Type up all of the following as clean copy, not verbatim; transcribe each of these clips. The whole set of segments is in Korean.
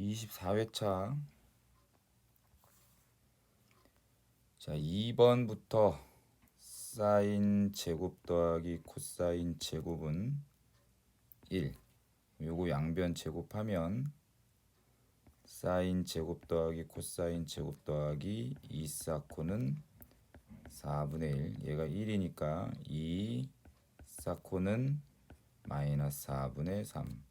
24회차. 자, 2번부터 사인 제곱 더하기 코사인 제곱은 1. 요거 양변 제곱하면 사인 제곱 더하기 코사인 제곱 더하기 2 사코는 4분의 1. 얘가 1이니까 2 사코는 마이너스 4분의 3.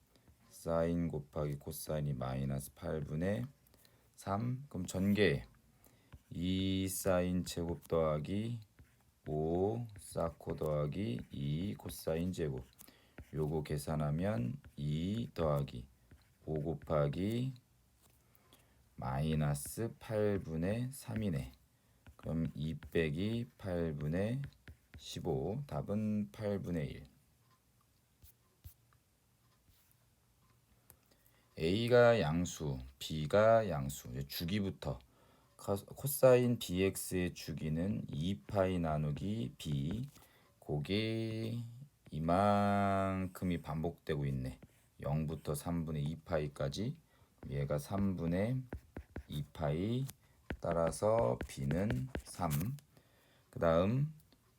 사인 곱하기 코사인이 마이너스 8분의 3. 그럼 전개 2 사인 제곱 더하기 5 사코 더하기 2 코사인 제곱. 요거 계산하면 2 더하기 5 곱하기 마이너스 8분의 3이네. 그럼 2 빼기 8분의 15. 답은 8분의 1. A가 양수, B가 양수. 주기부터 코사인 bx의 주기는 2파이 나누기 b. 그게 이만큼이 반복되고 있네. 0부터 3분의 2파이까지. 얘가 3분의 2파이. 따라서 b는 3. 그 다음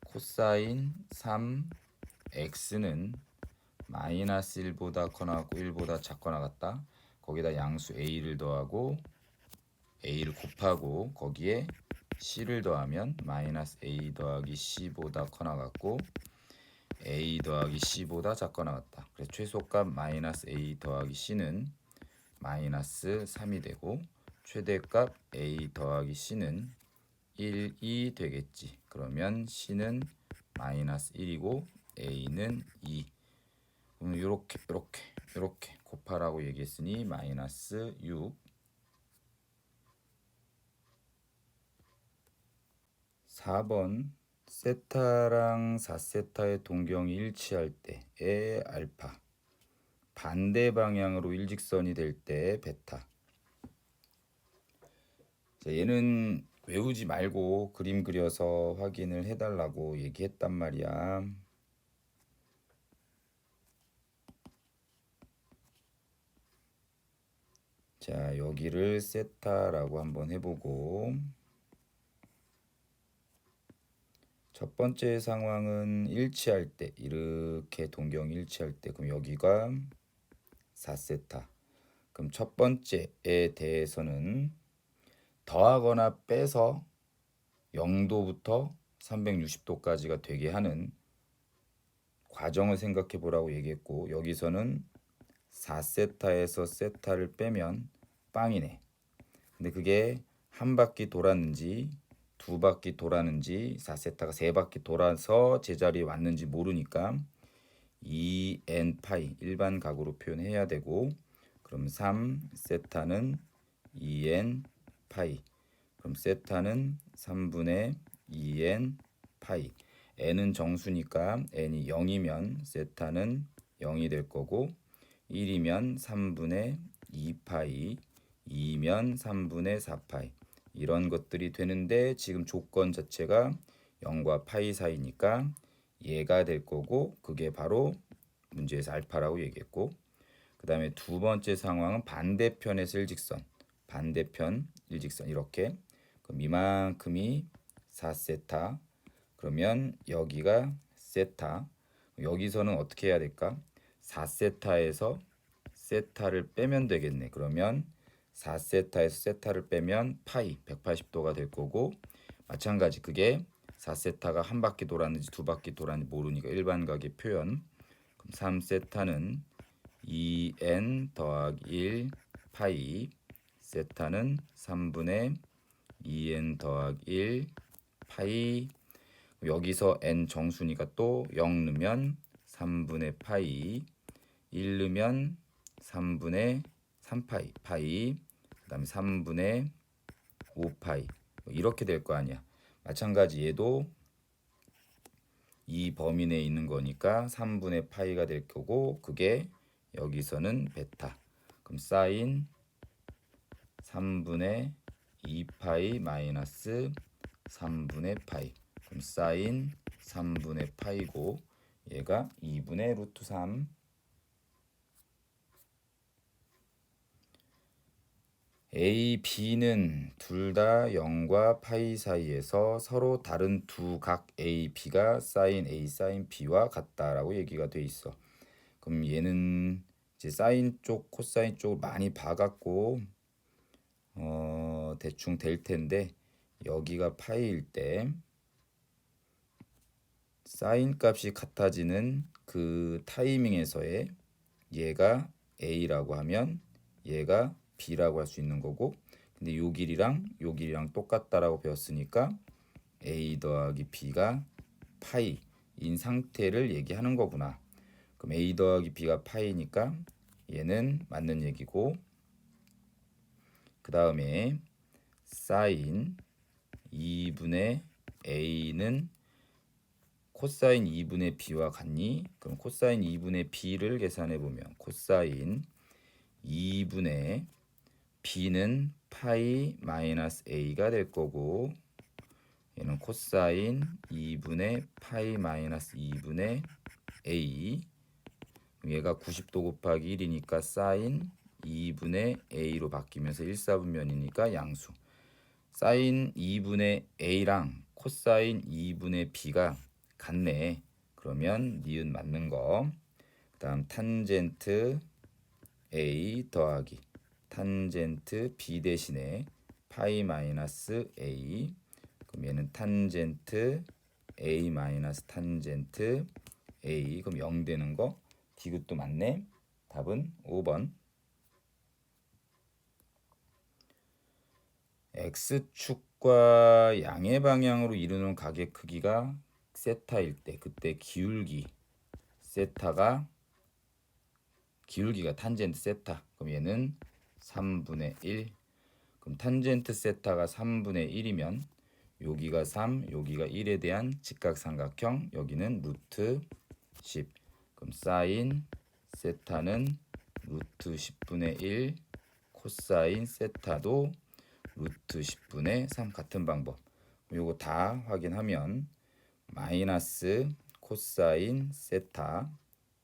코사인 3x는 마이너스 1보다 커 나갔고 1보다 작거 나갔다. 거기다 양수 a를 더하고 a를 곱하고 거기에 c를 더하면 마이너스 a 더하기 c보다 커 나갔고 a 더하기 c보다 작거 나갔다. 그래서 최소값 마이너스 a 더하기 c는 마이너스 3이 되고 최대값 a 더하기 c는 1이 되겠지. 그러면 c는 마이너스 1이고 a는 2. 그럼 이렇게 곱하라고 얘기했으니 마이너스 6. 4번 세타랑 4세타의 동경이 일치할 때의 알파, 반대 방향으로 일직선이 될 때 베타. 자, 얘는 외우지 말고 그림 그려서 확인을 해달라고 얘기했단 말이야. 자, 여기를 세타라고 한번 해보고, 첫 번째 상황은 일치할 때, 이렇게 동경이 일치할 때, 그럼 여기가 4세타. 그럼 첫 번째에 대해서는 더하거나 빼서 0도부터 360도까지가 되게 하는 과정을 생각해 보라고 얘기했고, 여기서는 4세타에서 세타를 빼면 빵이네. 근데 그게 한 바퀴 돌았는지 두 바퀴 돌았는지 4세타가 세 바퀴 돌아서 제자리에 왔는지 모르니까 2n 파이 일반 각으로 표현해야 되고, 그럼 3세타는 2n 파이. 그럼 세타는 3분의 2n 파이. n은 정수니까 n이 0이면 세타는 0이 될 거고 1이면 3분의 2파이, 2면 3분의 4파이. 이런 것들이 되는데 지금 조건 자체가 0과 파이 사이니까 얘가 될 거고 그게 바로 문제에서 알파라고 얘기했고, 그 다음에 두 번째 상황은 반대편에서 일직선, 반대편 일직선 이렇게. 그럼 이만큼이 4세타. 그러면 여기가 세타. 여기서는 어떻게 해야 될까? 4세타에서 세타를 빼면 되겠네. 그러면 4세타에서 세타를 빼면 파이 180도가 될 거고, 마찬가지 그게 4세타가 한 바퀴 돌았는지 두 바퀴 돌았는지 모르니까 일반각의 표현. 그럼 3세타는 2n 더하기 1 파이, 세타는 3분의 2n 더하기 1 파이. 여기서 n 정수니까 또 0 넣으면 3분의 파이, 1 넣으면 3분의 3파이 파이, 그 다음에 3분의 5파이. 이렇게 될 거 아니야. 마찬가지 얘도 이 범위 내에 있는 거니까 3분의 파이가 될 거고 그게 여기서는 베타. 그럼 사인 3분의 2파이 마이너스 3분의 파이. 그럼 사인 3분의 파이고 얘가 2분의 루트 3. A, B는 둘 다 0과 파이 사이에서 서로 다른 두 각 A, B가 사인 A, 사인 B와 같다라고 얘기가 돼 있어. 그럼 얘는 이제 사인 쪽, 코사인 쪽을 많이 봐갖고 대충 될 텐데 여기가 파이일 때 사인 값이 같아지는 그 타이밍에서의 얘가 A라고 하면 얘가 B라고 할 수 있는 거고, 근데 요 길이랑 똑같다라고 배웠으니까 A 더하기 B가 파이인 상태를 얘기하는 거구나. 그럼 A 더하기 B가 파이니까 얘는 맞는 얘기고, 그 다음에 사인 2분의 A는 코사인 2분의 B와 같니? 그럼 코사인 2분의 B를 계산해 보면 코사인 2분의 B는 파이 마이너스 A가 될 거고, 얘는 코사인 2분의 파이 마이너스 2분의 A, 얘가 90도 곱하기 1이니까 사인 2분의 A로 바뀌면서 1사분면이니까 양수. 사인 2분의 A랑 코사인 2분의 B가 같네. 그러면 니은 맞는 거. 그 다음 탄젠트 A 더하기 탄젠트 B 대신에 파이 마이너스 A. 그럼 얘는 탄젠트 A 마이너스 탄젠트 A. 그럼 0 되는 거. 디귿도 맞네. 답은 5번. X축과 양의 방향으로 이루는 각의 크기가 세타일 때, 그때 세타가 기울기가 탄젠트 세타. 그럼 얘는 3분의 1. 그럼 탄젠트 세타가 3분의 1이면 여기가 3, 여기가 1에 대한 직각삼각형, 여기는 루트 10. 그럼 사인 세타는 루트 10분의 1, 코사인 세타도 루트 10분의 3. 같은 방법. 요거 다 확인하면 마이너스 코사인 세타,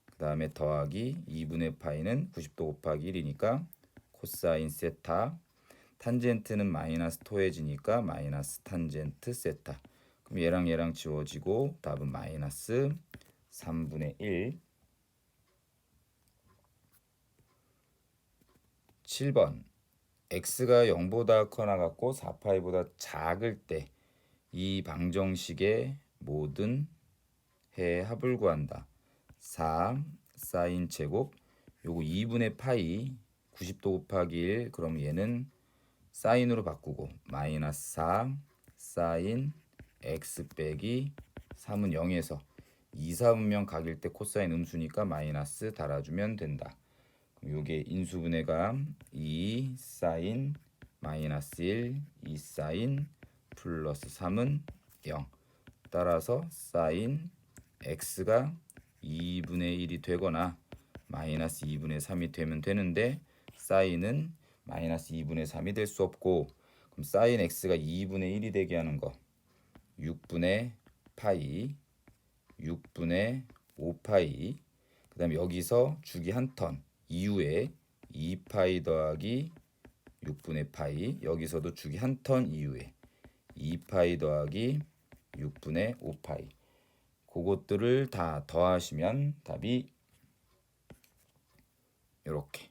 그 다음에 더하기 2분의 파이는 90도 곱하기 1이니까 코사인 세타, 탄젠트는 마이너스 토해지니까 마이너스 탄젠트 세타. 그럼 얘랑 지워지고 답은 마이너스 3분의 1. 7번 x가 0보다 커나 같고 4파이보다 작을 때 이 방정식의 모든 해의 합을 구한다. 4 사인 제곱, 요거 2분의 파이 90도 곱하기 1, 그럼 얘는 사인으로 바꾸고 마이너스 4 사인 x 빼기 3은 0에서 2, 4분면 각일 때 코사인 음수니까 마이너스 달아주면 된다. 그럼 요게 인수분해가 2 사인 마이너스 1, 2 사인 플러스 3은 0. 따라서 사인 x가 2분의 1이 되거나 마이너스 2분의 3이 되면 되는데, 사인은 마이너스 2분의 3이 될 수 없고, 그럼 사인 x가 2분의 1이 되게 하는 거 6분의 파이 6분의 5파이, 그 다음에 여기서 주기 한 턴 이후에 2파이 더하기 6분의 파이, 여기서도 주기 한 턴 이후에 2파이 더하기 6분의 5파이. 그것들을 다 더하시면 답이 이렇게.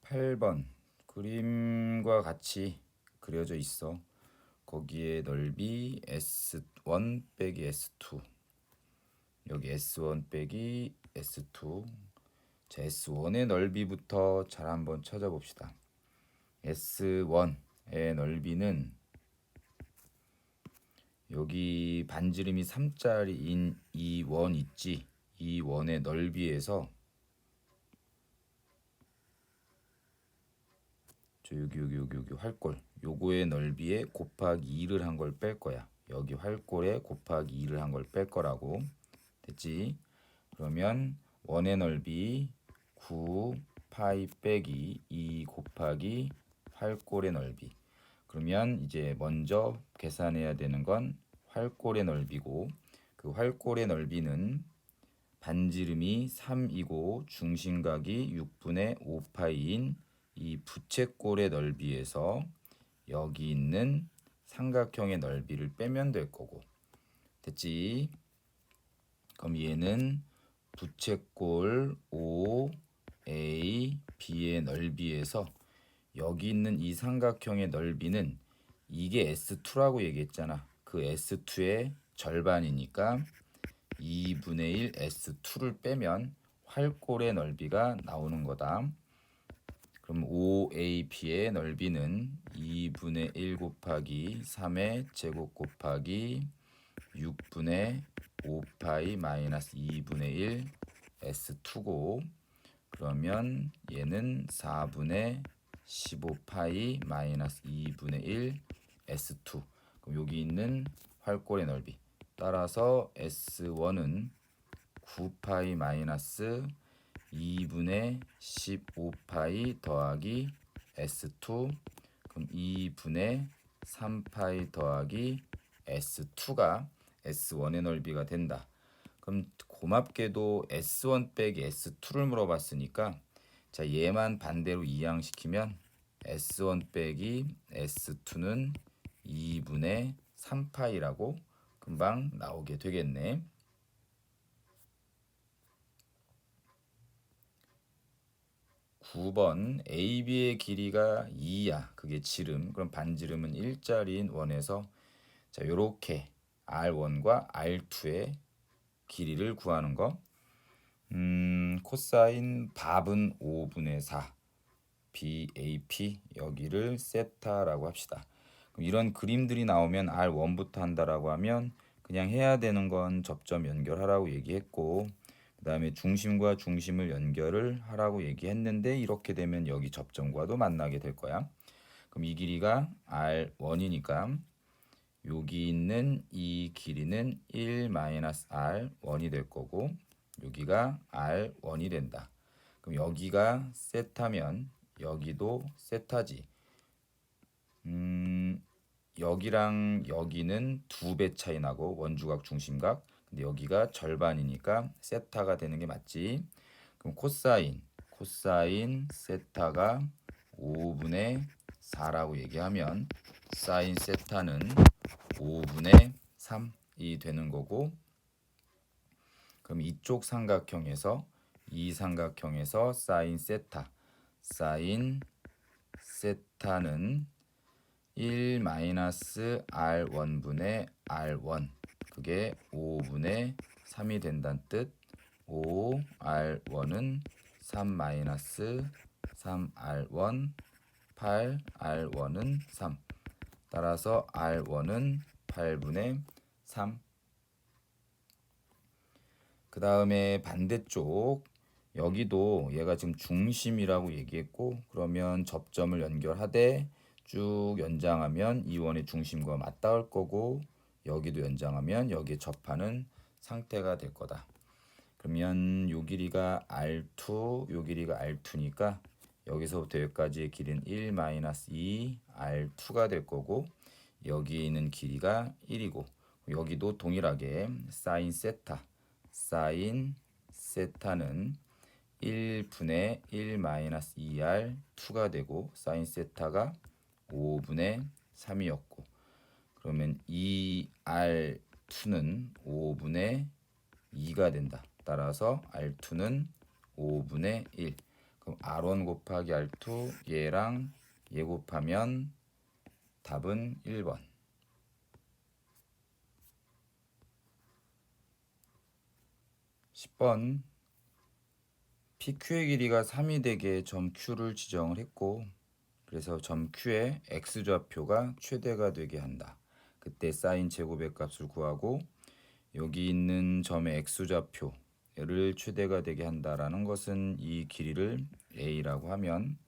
8번 그림과 같이 그려져 있어. 거기에 넓이 S1 빼기 S2, 여기 S1 빼기 S2. 자, S1의 넓이부터 잘 한번 찾아봅시다. S1의 넓이는 여기 반지름이 3짜리인 이 원 있지? 이 원의 넓이에서 여기 활골, 요거의 넓이에 곱하기 2를 한 걸 뺄 거야. 여기 활골에 곱하기 2를 한 걸 뺄 거라고. 됐지? 그러면 원의 넓이 9 파이 빼기 2 곱하기 활골의 넓이. 그러면 이제 먼저 계산해야 되는 건 활골의 넓이고, 그 활골의 넓이는 반지름이 3이고 중심각이 6분의 5파이인 이 부채꼴의 넓이에서 여기 있는 삼각형의 넓이를 빼면 될 거고. 됐지? 그럼 얘는 부채꼴 OAB의 넓이에서 여기 있는 이 삼각형의 넓이는 이게 S2라고 얘기했잖아. 그 S2의 절반이니까 2분의 1 S2를 빼면 활꼴의 넓이가 나오는 거다. 그럼 OAB의 넓이는 2분의 1 곱하기 3의 제곱 곱하기 6분의 5파이 마이너스 2분의 1 S2고, 그러면 얘는 4분의 15파이 마이너스 2분의 1 S2. 그럼 여기 있는 활꼴의 넓이 따라서 S1은 9파이 마이너스 2분의 15파이 더하기 S2. 그럼 2분의 3파이 더하기 S2가 S1의 넓이가 된다. 그럼 고맙게도 S1 빼기 S2를 물어봤으니까 자, 얘만 반대로 이항시키면 S1 빼기 S2는 2분의 3파이라고 금방 나오게 되겠네. 9번 AB의 길이가 2야. 그게 지름. 그럼 반지름은 1짜리인 원에서 자, 요렇게 R1과 R2의 길이를 구하는 거. 코사인 밥은 5분의 4 BAP 여기를 세타라고 합시다. 그럼 이런 그림들이 나오면 R1부터 한다라고 하면 그냥 해야 되는 건 접점 연결하라고 얘기했고, 그 다음에 중심과 중심을 연결을 하라고 얘기했는데 이렇게 되면 여기 접점과도 만나게 될 거야. 그럼 이 길이가 R1이니까 여기 있는 이 길이는 1-R1이 될 거고 여기가 R1이 된다. 그럼 여기가 세타면 여기도 세타지. 여기랑 여기는 2배 차이 나고 원주각 중심각. 근데 여기가 절반이니까 세타가 되는 게 맞지. 그럼 코사인 세타가 5분의 4라고 얘기하면 사인 세타는 5분의 3이 되는 거고, 그럼 이쪽 삼각형에서 이 삼각형에서 사인 세타는 1-R1분의 R1 그게 5분의 3이 된다는 뜻. 5R1은 3-3R1 8R1은 3. 따라서 R1은 8분의 3. 그 다음에 반대쪽 여기도 얘가 지금 중심이라고 얘기했고, 그러면 접점을 연결하되 쭉 연장하면 이 원의 중심과 맞닿을 거고 여기도 연장하면 여기에 접하는 상태가 될 거다. 그러면 요 길이가 R2, 요 길이가 R2니까 여기서부터 여기까지의 길이는 1-2 R2가 될 거고 여기 있는 길이가 1이고 여기도 동일하게 사인 세타는 1분의 1-2R2가 되고 사인 세타가 5분의 3이었고, 그러면 2R2는 5분의 2가 된다. 따라서 R2는 5분의 1. 그럼 R1 곱하기 R2 얘랑 얘 곱하면 답은 1번. 10번 PQ의 길이가 3이 되게 점 Q를 지정을 했고, 그래서 점 Q의 X좌표가 최대가 되게 한다. 그때 사인 제곱의 값을 구하고 여기 있는 점의 X좌표를 최대가 되게 한다라는 것은 이 길이를 A라고 하면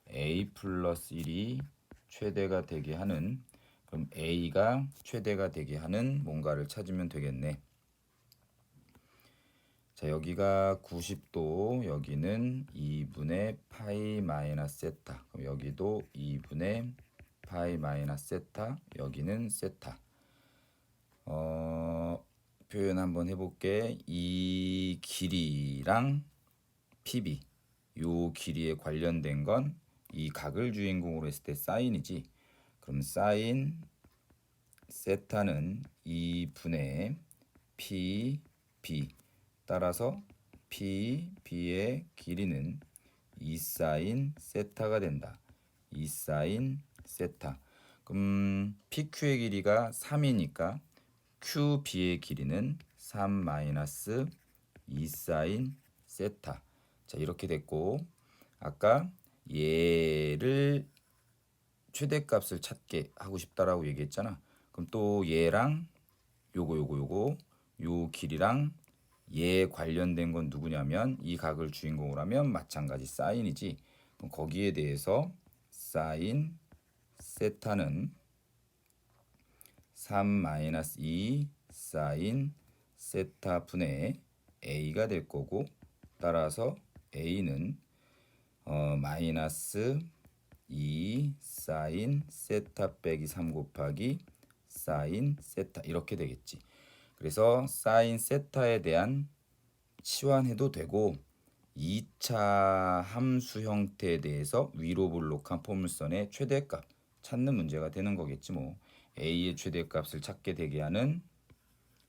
A 플러스 1이 최대가 되게 하는, 그럼 A가 최대가 되게 하는 뭔가를 찾으면 되겠네. 자, 여기가 90도, 여기는 2분의 파이 마이너스 세타. 그럼 여기도 2분의 파이 마이너스 세타, 여기는 세타. 표현 한번 해볼게. 이 길이랑 PB 요 길이에 관련된 건 이 각을 주인공으로 했을 때 사인이지. 그럼 사인 세타는 2분의 PB 따라서 PB의 길이는 2사인 세타가 된다. 2사인 세타. 그럼 PQ의 길이가 3이니까 QB의 길이는 3 마이너스 2사인 세타. 자, 이렇게 됐고, 아까 얘를 최대값을 찾게 하고 싶다라고 얘기했잖아. 그럼 또 얘랑 요거 요 길이랑 얘 관련된 건 누구냐면 이 각을 주인공으로 하면 마찬가지 사인이지. 그럼 거기에 대해서 사인 세타는 3 마이너스 2 사인 세타 분의 a가 될 거고, 따라서 a는 마이너스 2 사인 세타 빼기 3 곱하기 사인 세타 이렇게 되겠지. 그래서 사인 세타에 대한 치환해도 되고 2차 함수 형태에 대해서 위로 볼록한 포물선의 최대값 찾는 문제가 되는 거겠지 뭐. a의 최대값을 찾게 되게 하는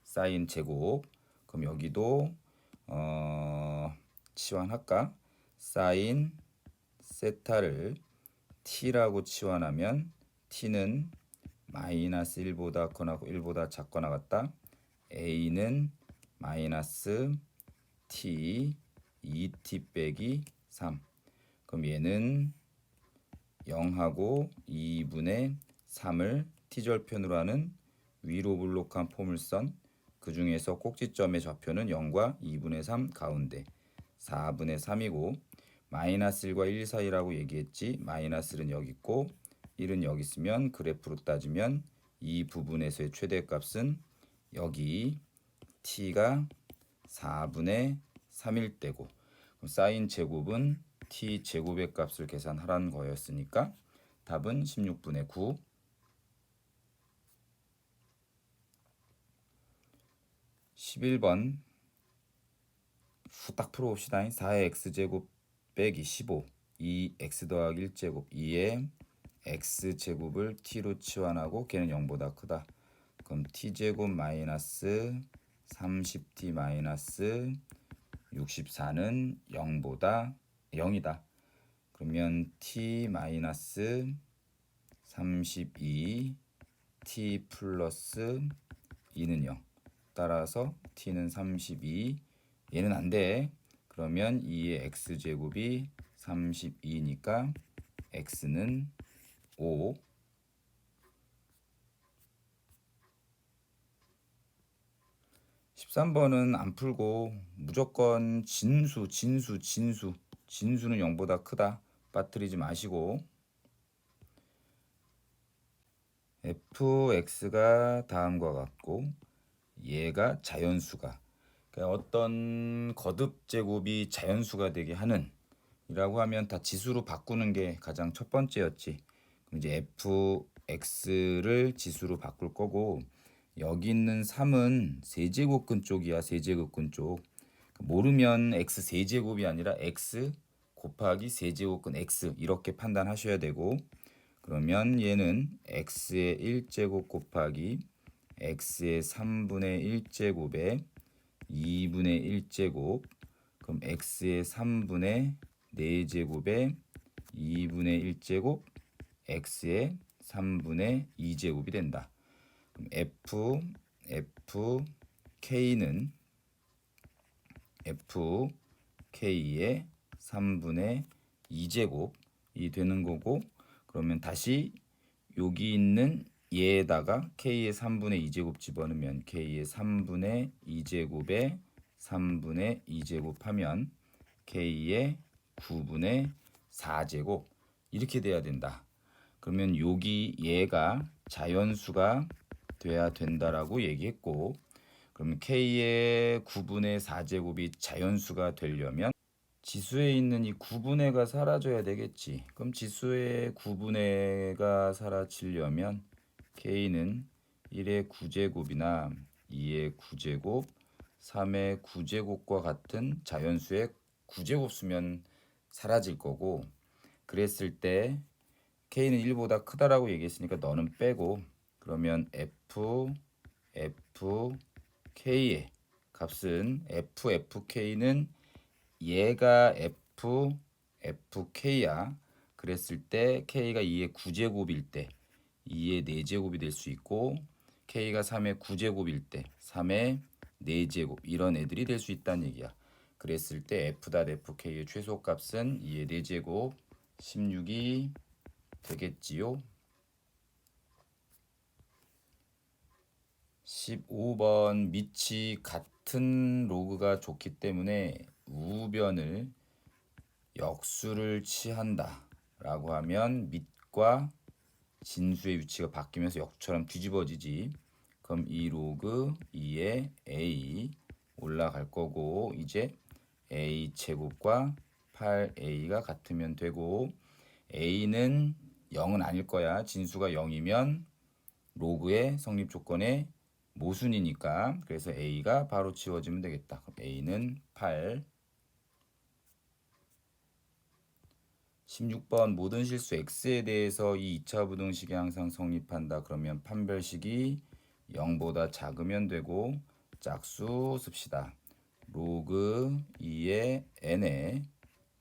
사인 제곱. 그럼 여기도 치환할까? 사인 세타를 t라고 치환하면 t는 마이너스 1보다 커나고 1보다 작거나 같다. a는 마이너스 t 2t 빼기 3. 그럼 얘는 0하고 2분의 3을 t절편으로 하는 위로 볼록한 포물선, 그 중에서 꼭지점의 좌표는 0과 2분의 3 가운데 4분의 3이고, 마이너스 1과 1 사이라고 얘기했지. 마이너스 1은 여기 있고 1은 여기 있으면 그래프로 따지면 이 부분에서의 최대값은 여기 t가 4분의 3일 때고, 그럼 사인 제곱은 t 제곱의 값을 계산하라는 거였으니까 답은 16분의 9. 11번 후딱 풀어봅시다. 4의 x제곱 빼기 15 2x 더하기 1제곱 2의 x제곱을 t로 치환하고 걔는 0보다 크다. 그럼 t제곱 마이너스 30t 마이너스 64는 0보다 0이다. 그러면 t 마이너스 32 t 플러스 2는 0. 따라서 t는 32. 얘는 안 돼. 그러면 2의 x제곱이 32니까 x는 5. 13번은 안 풀고 무조건 진수는 0보다 크다. 빠뜨리지 마시고 fx가 다음과 같고 얘가 자연수가, 그러니까 어떤 거듭 제곱이 자연수가 되게 하는 이라고 하면 다 지수로 바꾸는 게 가장 첫 번째였지. 그럼 이제 fx를 지수로 바꿀 거고, 여기 있는 3은 세제곱근 쪽이야. 세제곱근 쪽. 모르면 x 세제곱이 아니라 x 곱하기 세제곱근 x 이렇게 판단하셔야 되고, 그러면 얘는 x의 1제곱 곱하기 x의 3분의 1제곱에 2분의 1제곱, 그럼 x의 3분의 4제곱에 2분의 1제곱 x의 3분의 2제곱이 된다. 그럼 fk는 fk의 3분의 2제곱이 되는 거고, 그러면 다시 여기 있는 얘에다가 k의 3분의 2제곱 집어넣으면 k의 3분의 2제곱에 3분의 2제곱 하면 k의 9분의 4제곱 이렇게 돼야 된다. 그러면 여기 얘가 자연수가 돼야 된다라고 얘기했고, 그러면 k의 9분의 4제곱이 자연수가 되려면 지수에 있는 이 9분의가 사라져야 되겠지. 그럼 지수의 9분의가 사라지려면 k는 1의 9제곱이나 2의 9제곱, 3의 9제곱과 같은 자연수의 9제곱 수면 사라질 거고, 그랬을 때 K는 1보다 크다라고 얘기했으니까 너는 빼고, 그러면 K의 값은 FK는 얘가 FK야. 그랬을 때 K가 2의 9제곱일 때 2의 4제곱이 될 수 있고, K가 3의 9제곱일 때 3의 4제곱, 이런 애들이 될 수 있다는 얘기야. 그랬을 때 F.FK의 최소값은 2의 4제곱 16이 되겠지요. 15번, 밑이 같은 로그가 좋기 때문에 우변을 역수를 취한다 라고 하면 밑과 진수의 위치가 바뀌면서 역처럼 뒤집어지지. 그럼 이 로그 2의 a 올라갈 거고, 이제 a 제곱과 8a가 같으면 되고, a는 0은 아닐 거야. 진수가 0이면 로그의 성립 조건에 모순이니까. 그래서 a가 바로 지워지면 되겠다. 그럼 a는 8. 16번, 모든 실수 x에 대해서 이 2차 부등식이 항상 성립한다. 그러면 판별식이 0보다 작으면 되고, 짝수 씁시다. 로그 2의 n의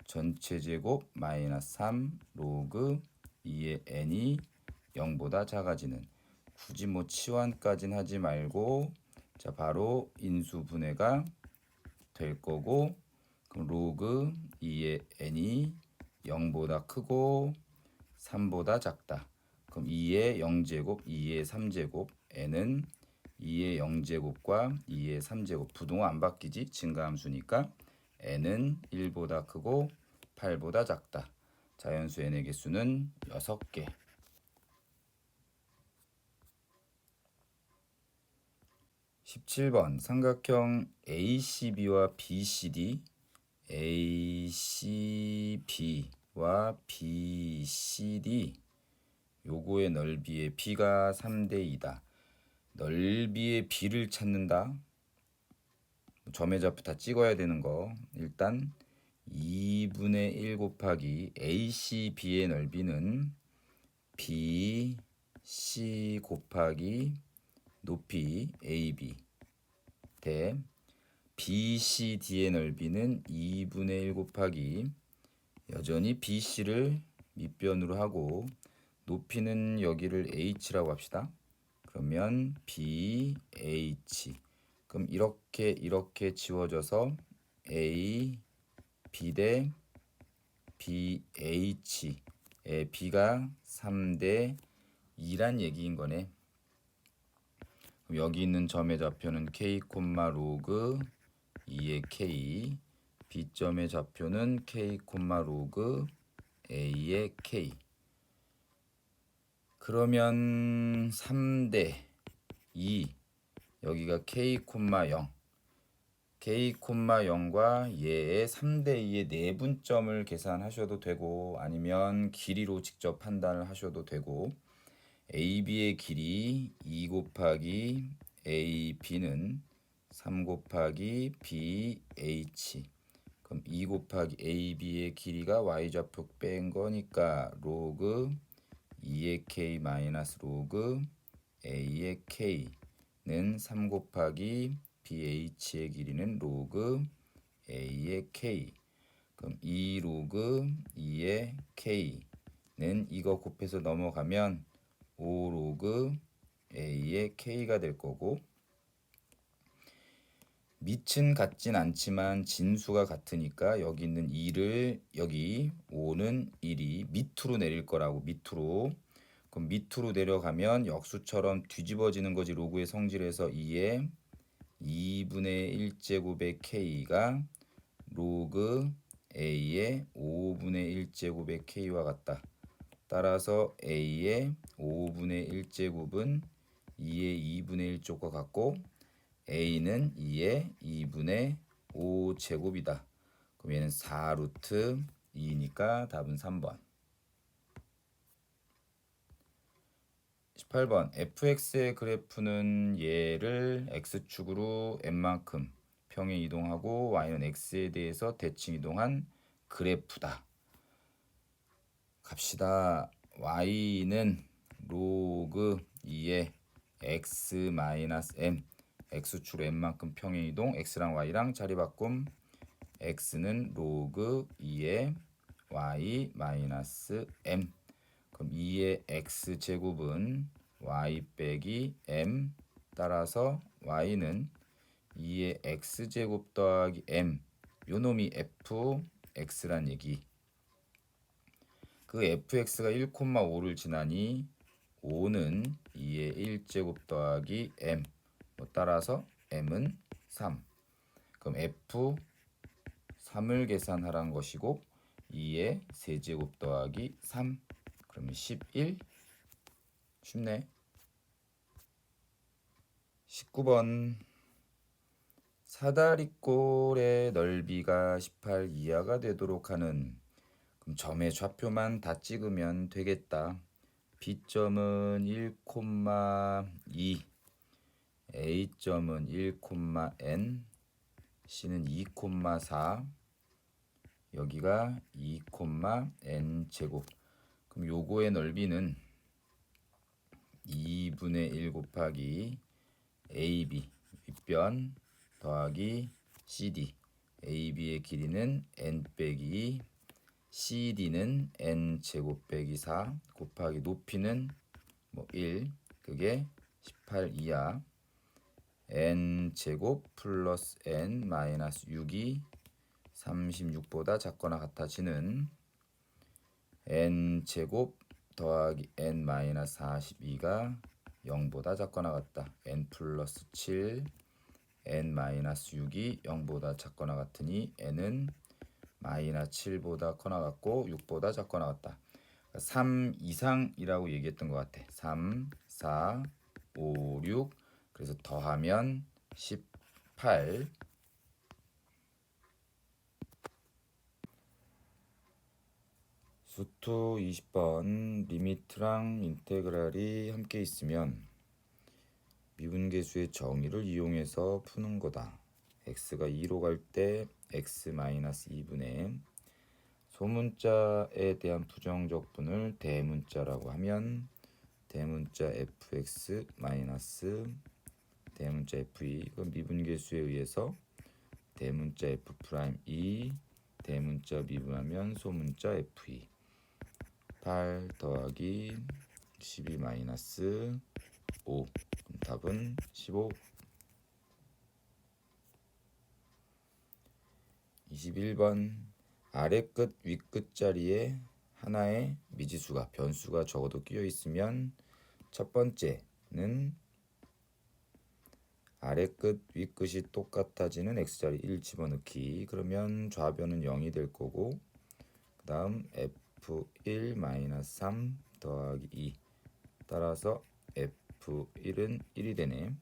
전체 제곱 마이너스 3 로그 2의 n이 0보다 작아지는. 굳이 뭐 치환까지는 하지 말고, 자 바로 인수분해가 될 거고, 그럼 로그 2의 n이 0보다 크고 3보다 작다. 그럼 2의 0제곱, 2의 3제곱, n은 2의 0제곱과 2의 3제곱, 부동호 안 바뀌지? 증가함수니까 n은 1보다 크고 8보다 작다. 자연수 n의 개수는 6개. 17번, 삼각형 ACB와 BCD, ACB와 BCD, 요거의 넓이의 B가 3대 2다. 넓이의 B를 찾는다. 점의 좌표 다 찍어야 되는 거. 일단 2분의 1 곱하기 ACB의 넓이는 BC 곱하기 높이 AB 대 BCD의 넓이는 2분의 1 곱하기, 여전히 BC를 밑변으로 하고 높이는 여기를 H라고 합시다. 그러면 BH. 그럼 이렇게 지워져서 A, B 대 BH의 B가 3대 2란 얘기인 거네. 그럼 여기 있는 점의 좌표는 K, 로그 2의 K, B점의 좌표는 K, 로그 A의 K. 그러면 3대 2, 여기가 K, 0, K, 0과 얘의 3대 2의 내분점을 계산하셔도 되고, 아니면 길이로 직접 판단을 하셔도 되고, AB의 길이 2 곱하기 AB는 3 곱하기 BH. 그럼 2 곱하기 AB의 길이가 Y좌표 뺀 거니까 로그 2의 K 마이너스 로그 A의 K는 3 곱하기 BH의 길이는 로그 A의 K. 그럼 2 로그 2의 K는 이거 곱해서 넘어가면 5 로그 A의 K가 될 거고, 밑은 같진 않지만 진수가 같으니까 여기 있는 2를, 여기 5는 1이 밑으로 내릴 거라고. 밑으로. 그럼 밑으로 내려가면 역수처럼 뒤집어지는 거지. 로그의 성질에서 2의 2분의 1제곱의 K가 로그 A의 5분의 1제곱의 K와 같다. 따라서 A의 5분의 1제곱은 2의 2분의 1쪽과 같고, A는 2의 2분의 5제곱이다. 그럼 얘는 4루트 2니까 답은 3번. 18번, fx의 그래프는 얘를 x축으로 n만큼, 평행 이동하고 y는 x에 대해서 대칭 이동한 그래프다. 갑시다. y는 로그 2의 x-m, x축으로 m만큼 평행 이동, x랑 y랑 자리 바꿈, x는 로그 2의 y-m. 그럼 2의 x제곱은 y 빼기 m, 따라서 y는 2의 x제곱 더하기 m, 요 놈이 fx란 얘기. 그 fx가 1,5를 지나니 5는 2의 1제곱 더하기 m, 따라서 m은 3. 그럼 f 3을 계산하라는 것이고 2의 세제곱 더하기 3, 그러면 11. 쉽네. 19번. 사다리꼴의 넓이가 18 이하가 되도록 하는, 그럼 점의 좌표만 다 찍으면 되겠다. B점은 1,2, A점은 1,n, C는 2,4, 여기가 2,n 제곱. 그럼 요거의 넓이는 2분의 1 곱하기 AB 윗변 더하기 CD. AB의 길이는 n 빼기 2, CD는 n 제곱 빼기 4 곱하기 높이는 1, 그게 18 이하, n 제곱 플러스 n 마이너스 6이 36보다 작거나 같아지는 n 제곱 더하기 n 마이너스 42가 0보다 작거나 같다. n 플러스 7, n 마이너스 6이 0보다 작거나 같으니 n은 마이너스 7보다 커나 같고 6보다 작거나 같다. 3 이상이라고 얘기했던 것 같아. 3, 4, 5, 6. 그래서 더하면 18. 수투 20번. 리미트랑 인테그랄이 함께 있으면 미분계수의 정의를 이용해서 푸는 거다. x가 2로 갈 때 x-2분의 소문자에 대한 부정적분을 대문자라고 하면 대문자 fx 마이너스 대문자 f2, 이건 미분계수에 의해서 대문자 f'2 대문자 미분하면 소문자 f2. 8 더하기 12 마이너스 5. 그럼 답은 15. 21번. 아래 끝 윗끝 자리에 하나의 미지수가 변수가 적어도 끼어 있으면 첫 번째는 아래 끝 윗끝이 똑같아지는 x자리 1 집어넣기. 그러면 좌변은 0이 될 거고, 그 다음 f1-3 더하기 2, 따라서 f1은 1이 되네.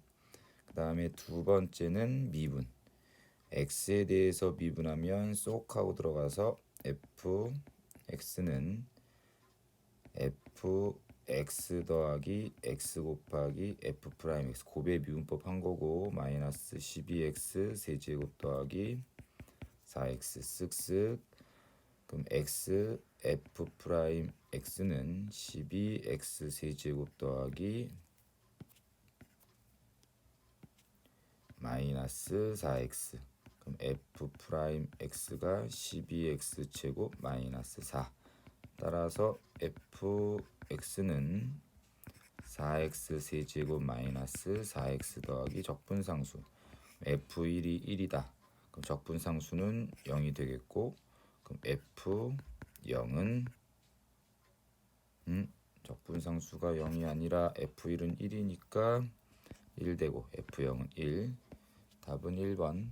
그 다음에 두 번째는 미분. x에 대해서 미분하면 쏙 하고 들어가서 fx는 fx 더하기 x 곱하기 f 프라임 x 곱의 미분법 한 거고, 마이너스 12x 세제곱 더하기 4x 쓱쓱. 그럼 x f 프라임 x는 12x 세제곱 더하기 마이너스 4x. 그럼 f 프라임 x가 12x 제곱 마이너스 4. 따라서 fx는 4x 세제곱 마이너스 4x 더하기 적분상수 f1이 1이다. 그럼 적분상수는 0이 되겠고, 그럼 f0은 적분상수가 0이 아니라 f1은 1이니까 1 되고 f0은 1. 답은 1번.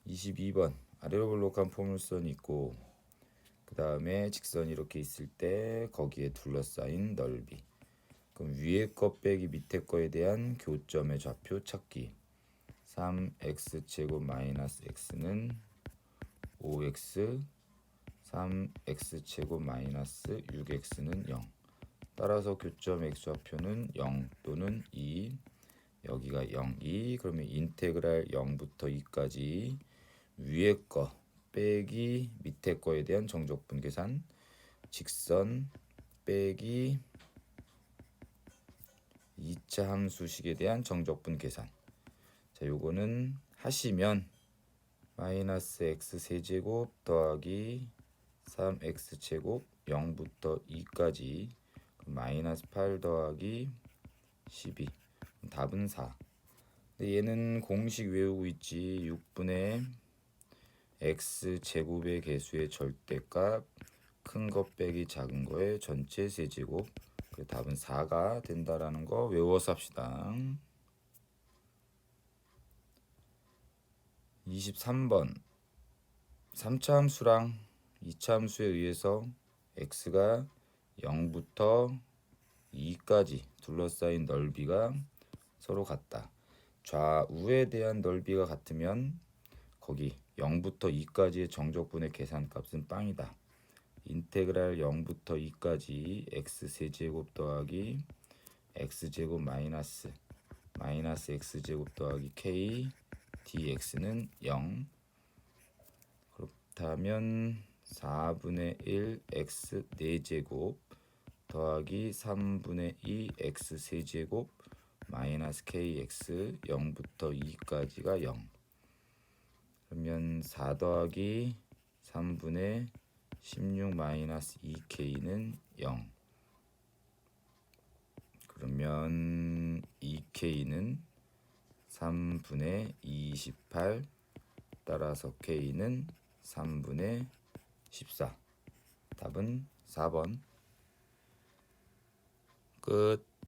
22번. 아래로 볼록한 포물선이 있고 그 다음에 직선이 이렇게 있을 때 거기에 둘러싸인 넓이. 그럼 위에 거 빼기 밑에 거에 대한 교점의 좌표 찾기. 3x 제곱 마이너스 x는 5x, 3x 제곱 마이너스 6x는 0. 따라서 교점 x좌표는 0 또는 2. 여기가 0, 2. 그러면 인테그랄 0부터 2까지 위에 거 빼기 밑에 거에 대한 정적분 계산. 직선 빼기 2차 함수식에 대한 정적분 계산. 자, 요거는 하시면 마이너스 x 세제곱 더하기 3x 제곱 0부터 2까지 마이너스 8 더하기 12. 답은 4. 근데 얘는 공식 외우고 있지. 6분의 x 제곱의 개수의 절대값 큰 거 빼기 작은 거의 전체 세제곱. 그 답은 4가 된다라는 거 외워서 합시다. 23번 3차 함수랑 2차 함수에 의해서 x가 0부터 2까지 둘러싸인 넓이가 서로 같다. 좌우에 대한 넓이가 같으면 거기 0부터 2까지의 정적분의 계산값은 빵이다. 인테그랄 0부터 2까지 x 세제곱 더하기 x제곱 마이너스 x제곱 더하기 k dx는 0. 그렇다면 4분의 1 x 4제곱 더하기 3분의 2 x 세제곱 마이너스 kx 0부터 2까지가 0. 그러면 4 더하기 3분의 16 마이너스 2k는 0. 그러면 2k는 3분의 28. 따라서 k는 3분의 14. 답은 4번. 끝.